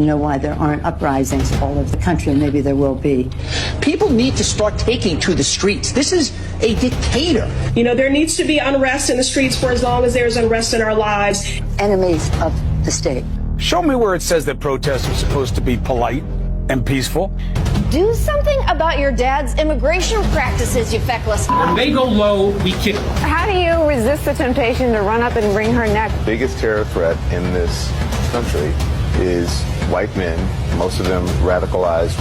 You know why there aren't uprisings all over the country, and maybe there will be. People need to start taking to the streets. This is a dictator. You know, there needs to be unrest in the streets for as long as there's unrest in our lives. Enemies of the state. Show me where it says that protests are supposed to be polite and peaceful. Do something about your dad's immigration practices, you feckless. When they go low, we kick. How do you resist the temptation to run up and wring her neck? The biggest terror threat in this country is white men, most of them radicalized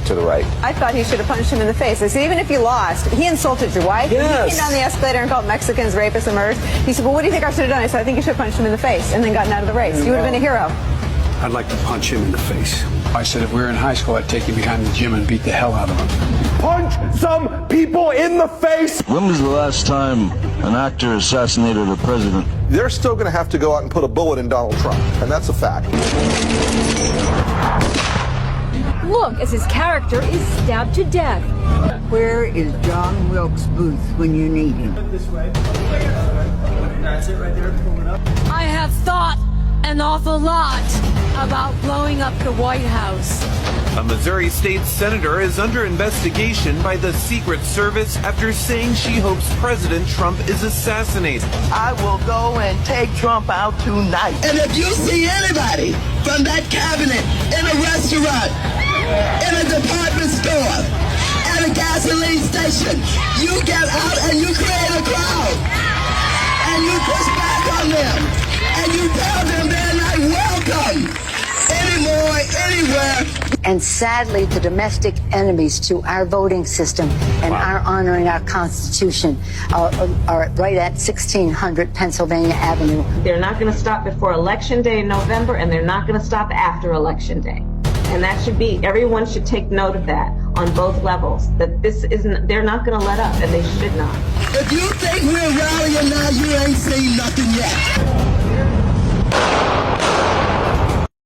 to the right. I thought he should have punched him in the face. I said, even if you lost, he insulted your wife. Yes. He came down the escalator and called Mexicans rapists and murderers. He said, well, what do you think I should have done? I said, I think you should have punched him in the face and then gotten out of the race. You would have been a hero. I'd like to punch him in the face. I said if we were in high school, I'd take him behind the gym and beat the hell out of him. Punch some people in the face! When was the last time an actor assassinated a president? They're still going to have to go out and put a bullet in Donald Trump, and that's a fact. Look as his character is stabbed to death. Where is John Wilkes Booth when you need him? That's it right there. Pull it up. I have thought an awful lot about blowing up the White House. A Missouri state senator is under investigation by the Secret Service after saying she hopes President Trump is assassinated. I will go and take Trump out tonight. And if you see anybody from that cabinet in a restaurant, in a department store, at a gasoline station, you get out and you create a crowd. And you push back on them. And you tell them they're not welcome anymore, anywhere. And sadly, the domestic enemies to our voting system and our honoring our Constitution are right at 1600 Pennsylvania Avenue. They're not going to stop before Election Day in November, and they're not going to stop after Election Day. And that should be, everyone should take note of that on both levels, that this isn't, they're not going to let up, and they should not. If you think we're rallying now, you ain't seen nothing yet.